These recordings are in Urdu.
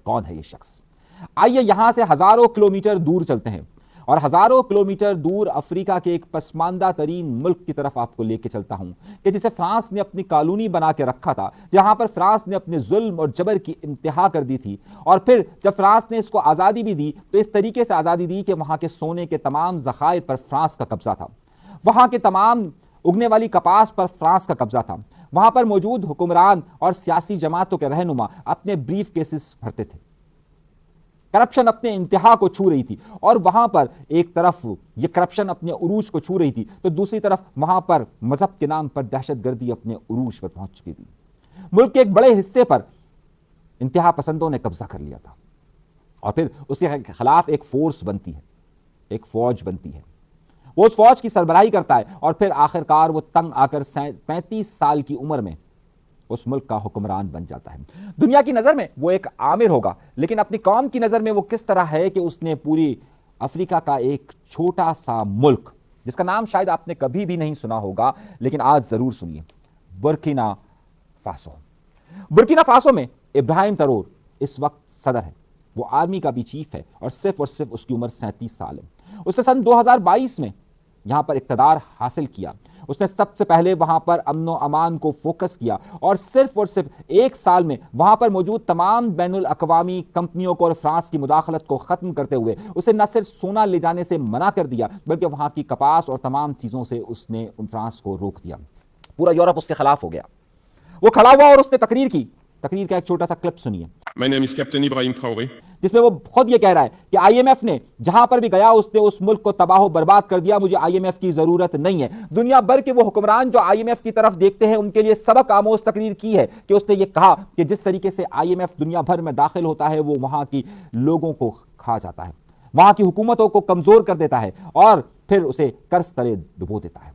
کون ہے یہ شخص؟ آئیے یہاں سے ہزاروں کلومیٹر دور چلتے ہیں اور ہزاروں کلومیٹر دور افریقہ کے ایک پسماندہ ترین ملک کی طرف آپ کو لے کے چلتا ہوں کہ جسے فرانس نے اپنی کالونی بنا کے رکھا تھا، جہاں پر فرانس نے اپنے ظلم اور جبر کی انتہا کر دی تھی، اور پھر جب فرانس نے اس کو آزادی بھی دی تو اس طریقے سے آزادی دی کہ وہاں کے سونے کے تمام ذخائر پر فرانس کا قبضہ تھا، وہاں کے تمام اگنے والی کپاس پر فرانس کا قبضہ تھا، وہاں پر موجود حکمران اور سیاسی جماعتوں کے رہنما اپنے بریف کیسز بھرتے تھے، کرپشن اپنے انتہا کو چھو رہی تھی، اور وہاں پر ایک طرف یہ کرپشن اپنے عروج کو چھو رہی تھی تو دوسری طرف وہاں پر مذہب کے نام پر دہشت گردی اپنے عروج پر پہنچ چکی تھی۔ ملک کے ایک بڑے حصے پر انتہا پسندوں نے قبضہ کر لیا تھا، اور پھر اس کے خلاف ایک فورس بنتی ہے، ایک فوج بنتی ہے، وہ اس فوج کی سربراہی کرتا ہے، اور پھر آخرکار وہ تنگ آ کر 35 سال کی عمر میں اس ملک کا حکمران بن جاتا ہے۔ دنیا کی نظر میں وہ ایک آمر ہوگا، لیکن اپنی قوم کی نظر میں وہ کس طرح ہے کہ اس نے پوری افریقہ کا ایک چھوٹا سا ملک، جس کا نام شاید آپ نے کبھی بھی نہیں سنا ہوگا لیکن آج ضرور سنیے، برکینا فاسو۔ برکینا فاسو میں ابراہیم ترور اس وقت صدر ہے، وہ آرمی کا بھی چیف ہے، اور صرف اس کی عمر 37 سال ہے۔ اس نے سن 2022 میں یہاں پر اقتدار حاصل کیا۔ اس نے سب سے پہلے وہاں پر امن و امان کو فوکس کیا، اور صرف ایک سال میں وہاں پر موجود تمام بین الاقوامی کمپنیوں کو اور فرانس کی مداخلت کو ختم کرتے ہوئے اسے نہ صرف سونا لے جانے سے منع کر دیا بلکہ وہاں کی کپاس اور تمام چیزوں سے اس نے فرانس کو روک دیا۔ پورا یورپ اس کے خلاف ہو گیا۔ وہ کھڑا ہوا اور اس نے تقریر کی۔ تقریر کا ایک چھوٹا سا کلپ سنیے، My name is Captain Ibrahim Traoré. جس میں وہ خود یہ کہہ رہا ہے کہ آئی ایم ایف نے جہاں پر بھی گیا اس نے اس ملک کو تباہ و برباد کر دیا، مجھے آئی ایم ایف کی ضرورت نہیں ہے۔ دنیا بھر کے وہ حکمران جو آئی ایم ایف کی طرف دیکھتے ہیں ان کے لیے سبق آموز تقریر کی ہے کہ اس نے یہ کہا کہ جس طریقے سے آئی ایم ایف دنیا بھر میں داخل ہوتا ہے وہ وہاں کی لوگوں کو کھا جاتا ہے، وہاں کی حکومتوں کو کمزور کر دیتا ہے اور پھر اسے قرض تلے ڈبو دیتا ہے۔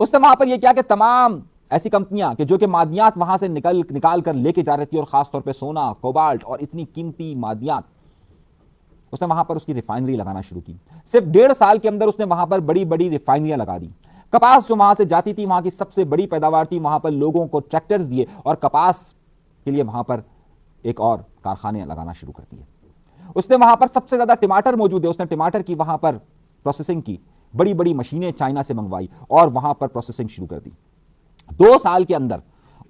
اس نے وہاں پر یہ کیا کہ تمام ایسی کمپنیاں کہ جو کہ معدنیات وہاں سے نکال کر لے کے جا رہی تھی، اور خاص طور پہ سونا، کوبالٹ اور اتنی قیمتی معدنیات، اس نے وہاں پر اس کی ریفائنری لگانا شروع کی۔ صرف 1.5 سال کے اندر اس نے وہاں پر بڑی بڑی ریفائنریاں لگا دی۔ کپاس جو وہاں سے جاتی تھی، وہاں کی سب سے بڑی پیداوار تھی، وہاں پر لوگوں کو ٹریکٹرز دیے اور کپاس کے لیے وہاں پر ایک اور کارخانے لگانا شروع کر دیے۔ اس نے وہاں پر سب سے زیادہ ٹماٹر موجود ہے، اس نے ٹماٹر کی وہاں پر پروسیسنگ کی، بڑی بڑی مشینیں چائنا سے منگوائی اور وہاں پر پروسیسنگ شروع کر دی۔ 2 سال کے اندر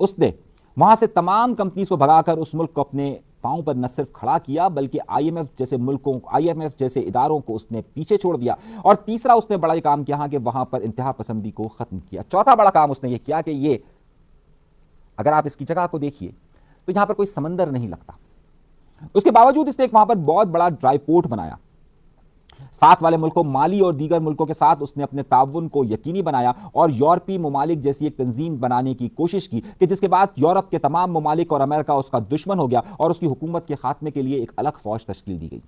اس نے وہاں سے تمام کمپنیز کو بھگا کر اس ملک کو اپنے پاؤں پر نہ صرف کھڑا کیا بلکہ آئی ایم ایف جیسے اداروں کو اس نے پیچھے چھوڑ دیا، اور تیسرا اس نے بڑا یہ کام کیا کہ وہاں پر انتہا پسندی کو ختم کیا۔ چوتھا بڑا کام اس نے یہ کیا کہ یہ اگر آپ اس کی جگہ کو دیکھیے تو یہاں پر کوئی سمندر نہیں لگتا، اس کے باوجود اس نے ایک وہاں پر بہت بڑا ڈرائی پورٹ بنایا۔ ساتھ والے ملکوں مالی اور دیگر ملکوں کے ساتھ اس نے اپنے تعاون کو یقینی بنایا اور یورپی ممالک جیسی ایک تنظیم بنانے کی کوشش کی کہ جس کے بعد یورپ کے تمام ممالک اور امریکہ اس کا دشمن ہو گیا اور اس کی حکومت کے خاتمے کے لیے ایک الگ فوج تشکیل دی گئی۔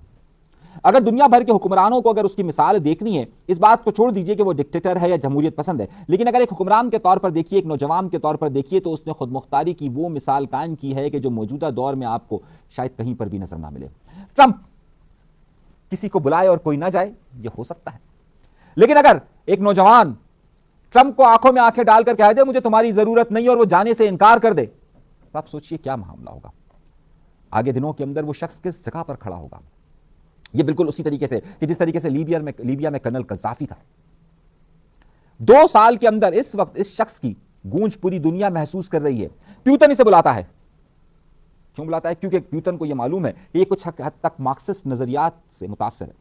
اگر دنیا بھر کے حکمرانوں کو اگر اس کی مثال دیکھنی ہے، اس بات کو چھوڑ دیجئے کہ وہ ڈکٹیٹر ہے یا جمہوریت پسند ہے، لیکن اگر ایک حکمران کے طور پر دیکھیے، ایک نوجوان کے طور پر دیکھیے، تو اس نے خود مختاری کی وہ مثال قائم کی ہے کہ جو موجودہ دور میں آپ کو شاید کہیں پر بھی نظر نہ ملے۔ ٹرمپ کسی کو بلائے اور کوئی نہ جائے، یہ ہو سکتا ہے، لیکن اگر ایک نوجوان ٹرمپ کو آنکھوں میں آنکھیں ڈال کر کہہ دے مجھے تمہاری ضرورت نہیں اور وہ جانے سے انکار کر دے، تو آپ سوچئے کیا معاملہ ہوگا۔ آگے دنوں کے اندر وہ شخص کس جگہ پر کھڑا ہوگا۔ یہ بالکل اسی طریقے سے کہ جس طریقے سے لیبیا میں کرنل قذافی تھا۔ 2 سال کے اندر اس وقت اس شخص کی گونج پوری دنیا محسوس کر رہی ہے۔ پیوتن اسے بلاتا ہے، کیوں بلاتا ہے؟ کیونکہ پیوتن کو یہ معلوم ہے کہ یہ کچھ حد تک مارکسسٹ نظریات سے متاثر ہے۔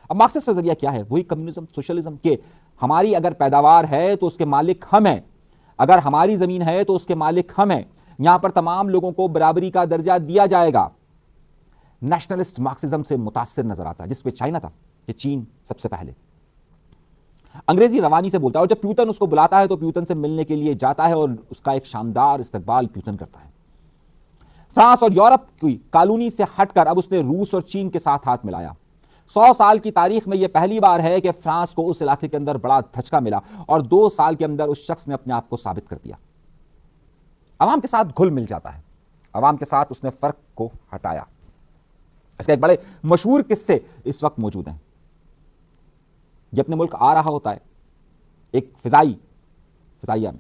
اب مارکسسٹ نظریہ کیا ہے؟ وہی کمیونزم، سوشلزم، کہ ہماری اگر پیداوار ہے تو اس کے مالک ہم ہیں، اگر ہماری زمین ہے تو اس کے مالک ہم ہیں، یہاں پر تمام لوگوں کو برابری کا درجہ دیا جائے گا۔ نیشنلسٹ مارکسزم سے متاثر نظر آتا ہے، جس پہ چائنا تھا، کہ چین سب سے پہلے انگریزی روانی سے بولتا ہے، اور جب پیوتن اس کو بلاتا ہے تو پیوتن سے ملنے کے لیے جاتا ہے اور اس کا ایک شاندار استقبال پیوتن کرتا ہے۔ فرانس اور یورپ کی کالونی سے ہٹ کر اب اس نے روس اور چین کے ساتھ ہاتھ ملایا۔ 100 سال کی تاریخ میں یہ پہلی بار ہے کہ فرانس کو اس علاقے کے اندر بڑا دھچکا ملا، اور 2 سال کے اندر اس شخص نے اپنے آپ کو ثابت کر دیا۔ عوام کے ساتھ گھل مل جاتا ہے، عوام کے ساتھ اس نے فرق کو ہٹایا۔ اس کا ایک بڑے مشہور قصے اس وقت موجود ہیں۔ یہ اپنے ملک آ رہا ہوتا ہے، ایک فضائیہ میں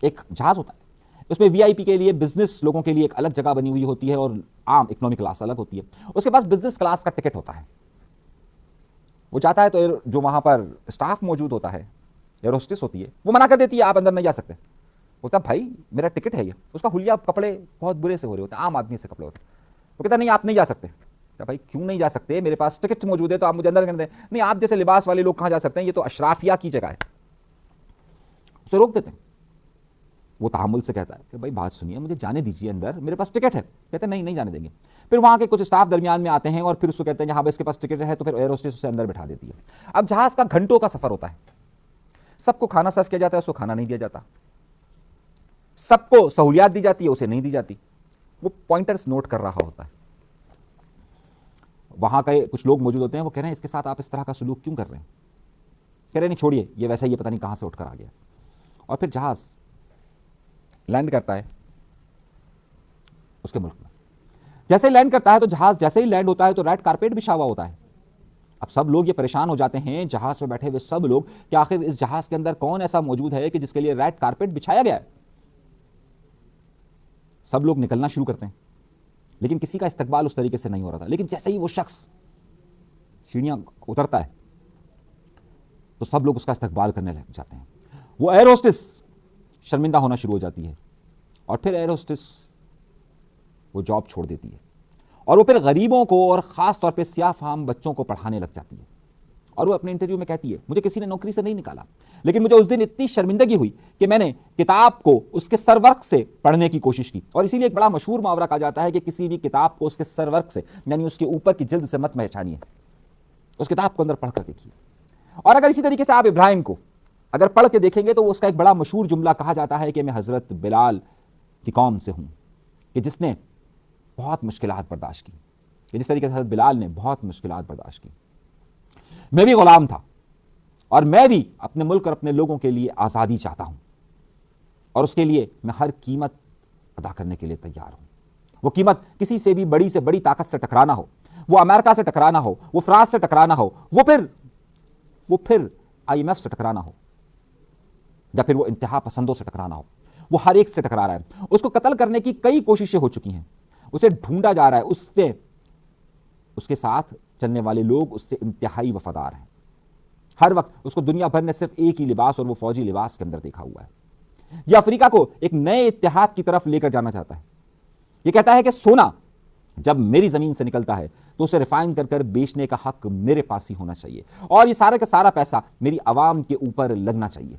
ایک جہاز ہوتا ہے، اس میں وی آئی پی کے لیے بزنس لوگوں کے لیے ایک الگ جگہ بنی ہوئی ہوتی ہے اور عام اکنامک کلاس الگ ہوتی ہے. اس کے پاس بزنس کلاس کا ٹکٹ ہوتا ہے. وہ چاہتا ہے تو جو وہاں پر اسٹاف موجود ہوتا ہے, ایئر ہوسٹس ہوتی ہے, وہ منع کر دیتی ہے آپ اندر نہیں جا سکتے. بولتا بھائی میرا ٹکٹ ہے یہ. اس کا حلیہ کپڑے بہت برے سے ہو رہے ہوتے ہیں, عام آدمی سے کپڑے ہوتے ہیں. وہ کہتا نہیں آپ نہیں جا سکتے. بھائی کیوں نہیں جا سکتے, میرے پاس ٹکٹ موجود ہے تو آپ مجھے اندر کرنے دیں. نہیں آپ جیسے لباس والے لوگ کہاں جا سکتے ہیں, یہ تو اشرافیہ کی جگہ ہے. اسے روک دیتے ہیں. وہ تحمل سے کہتا ہے کہ بھائی بات سنیے, مجھے جانے دیجیے اندر, میرے پاس ٹکٹ ہے. کہتے ہیں نہیں جانے دیں گے. پھر وہاں کے کچھ اسٹاف درمیان میں آتے ہیں اور پھر اس کو کہتے ہیں کہ ہاں بھائی اس کے پاس ٹکٹ ہے, تو پھر ایئر ہوسٹس اسے اندر بٹھا دیتی ہے. اب جہاز کا گھنٹوں کا سفر ہوتا ہے, سب کو کھانا سرو کیا جاتا ہے, اس کو کھانا نہیں دیا جاتا. سب کو سہولیات دی جاتی ہے, اسے نہیں دی جاتی. وہ پوائنٹرز نوٹ کر رہا ہوتا ہے. وہاں کے کچھ لوگ موجود ہوتے ہیں, وہ کہہ رہے ہیں اس کے ساتھ آپ اس طرح کا سلوک کیوں کر رہے ہیں. کہہ رہے نہیں چھوڑیے, یہ ویسا ہی پتہ نہیں کہاں سے اٹھ کر آ گیا. اور پھر جہاز لینڈ کرتا ہے اس کے ملک میں. جیسے ہی لینڈ کرتا ہے تو جہاز جیسے ہی لینڈ ہوتا ہے تو ریڈ کارپیٹ بچھا ہوا ہوتا ہے. اب سب لوگ یہ پریشان ہو جاتے ہیں, جہاز پہ بیٹھے ہوئے سب لوگ, کہ آخر اس جہاز کے اندر کون ایسا موجود ہے کہ جس کے لیے ریڈ کارپیٹ بچھایا گیا ہے. سب لوگ نکلنا شروع کرتے ہیں, لیکن کسی کا استقبال اس طریقے سے نہیں ہو رہا تھا. لیکن جیسے ہی وہ شخص سیڑھیاں اترتا ہے تو سب لوگ اس کا استقبال کرنے لگ جاتے ہیں. وہ ایئر ہوسٹس شرمندہ ہونا شروع ہو جاتی ہے, اور پھر ایئر ہوسٹس وہ جاب چھوڑ دیتی ہے, اور وہ پھر غریبوں کو اور خاص طور پہ سیاہ فام بچوں کو پڑھانے لگ جاتی ہے. اور وہ اپنے انٹرویو میں کہتی ہے مجھے کسی نے نوکری سے نہیں نکالا, لیکن مجھے اس دن اتنی شرمندگی ہوئی کہ میں نے کتاب کو اس کے سرورق سے پڑھنے کی کوشش کی. اور اسی لیے ایک بڑا مشہور محاورہ کہا جاتا ہے کہ کسی بھی کتاب کو اس کے سرورق سے, یعنی اس کے اوپر کی جلد سے مت پہچانیے, اس کتاب کو اندر پڑھ کر دیکھیے. اور اگر اسی طریقے سے آپ ابراہیم کو اگر پڑھ کے دیکھیں گے تو اس کا ایک بڑا مشہور جملہ کہا جاتا ہے کہ میں حضرت بلال کی قوم سے ہوں, کہ جس نے بہت مشکلات برداشت کی, کہ جس طریقے سے حضرت بلال نے بہت مشکلات برداشت کی. میں بھی غلام تھا, اور میں بھی اپنے ملک اور اپنے لوگوں کے لیے آزادی چاہتا ہوں, اور اس کے لیے میں ہر قیمت ادا کرنے کے لیے تیار ہوں. وہ قیمت کسی سے بھی بڑی سے بڑی طاقت سے ٹکرانا ہو, وہ امریکہ سے ٹکرانا ہو, وہ فرانس سے ٹکرانا ہو, وہ پھر آئی ایم ایف سے ٹکرانا ہو, یا پھر وہ انتہا پسندوں سے ٹکرانا ہو, وہ ہر ایک سے ٹکرا رہا ہے. اس کو قتل کرنے کی کئی کوششیں ہو چکی ہیں, اسے ڈھونڈا جا رہا ہے, اس کے ساتھ چلنے والے لوگ اس سے انتہائی وفادار ہیں. ہر وقت اس کو دنیا بھر نے صرف ایک ہی لباس, اور وہ فوجی لباس کے اندر دیکھا ہوا ہے. یہ افریقہ کو ایک نئے اتحاد کی طرف لے کر جانا چاہتا ہے. یہ کہتا ہے کہ سونا جب میری زمین سے نکلتا ہے تو اسے ریفائن کر کر بیچنے کا حق میرے پاس ہی ہونا چاہیے, اور یہ سارا کا سارا پیسہ میری عوام کے اوپر لگنا چاہیے.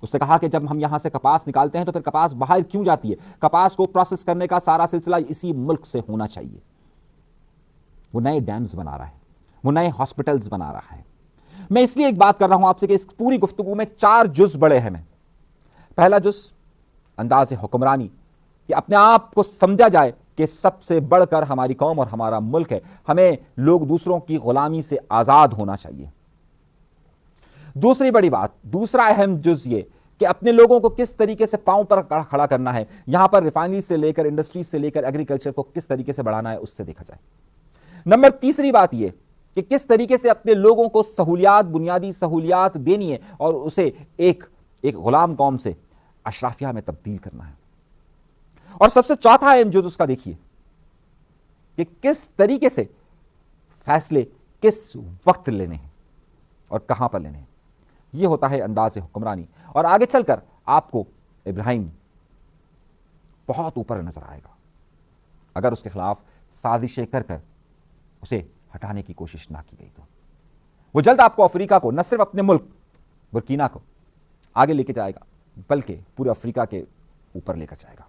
اس نے کہا کہ جب ہم یہاں سے کپاس نکالتے ہیں تو پھر کپاس باہر کیوں جاتی ہے, کپاس کو پروسیس کرنے کا سارا سلسلہ اسی ملک سے ہونا چاہیے. وہ نئے ڈیمز بنا رہا ہے, وہ نئے ہاسپٹلز بنا رہا ہے. میں اس لیے ایک بات کر رہا ہوں آپ سے کہ اس پوری گفتگو میں 4 جز بڑے ہیں. پہلا جز انداز حکمرانی, کہ اپنے آپ کو سمجھا جائے کہ سب سے بڑھ کر ہماری قوم اور ہمارا ملک ہے, ہمیں لوگ دوسروں کی غلامی سے آزاد ہونا چاہیے. دوسری بڑی بات, دوسرا اہم جز یہ کہ اپنے لوگوں کو کس طریقے سے پاؤں پر کھڑا کرنا ہے, یہاں پر ریفائنری سے لے کر انڈسٹریز سے لے کر ایگریکلچر کو کس طریقے سے بڑھانا ہے, اس سے دیکھا جائے. نمبر تیسری بات یہ کہ کس طریقے سے اپنے لوگوں کو سہولیات, بنیادی سہولیات دینی ہے, اور اسے ایک غلام قوم سے اشرافیہ میں تبدیل کرنا ہے. اور سب سے چوتھا اہم جز اس کا دیکھیے کہ کس طریقے سے فیصلے کس وقت لینے ہیں اور کہاں پر لینے ہیں. یہ ہوتا ہے انداز حکمرانی. اور آگے چل کر آپ کو ابراہیم بہت اوپر نظر آئے گا اگر اس کے خلاف سازشیں کر کر اسے ہٹانے کی کوشش نہ کی گئی. تو وہ جلد آپ کو افریقہ کو نہ صرف اپنے ملک برکینا کو آگے لے کے جائے گا, بلکہ پورے افریقہ کے اوپر لے کر جائے گا.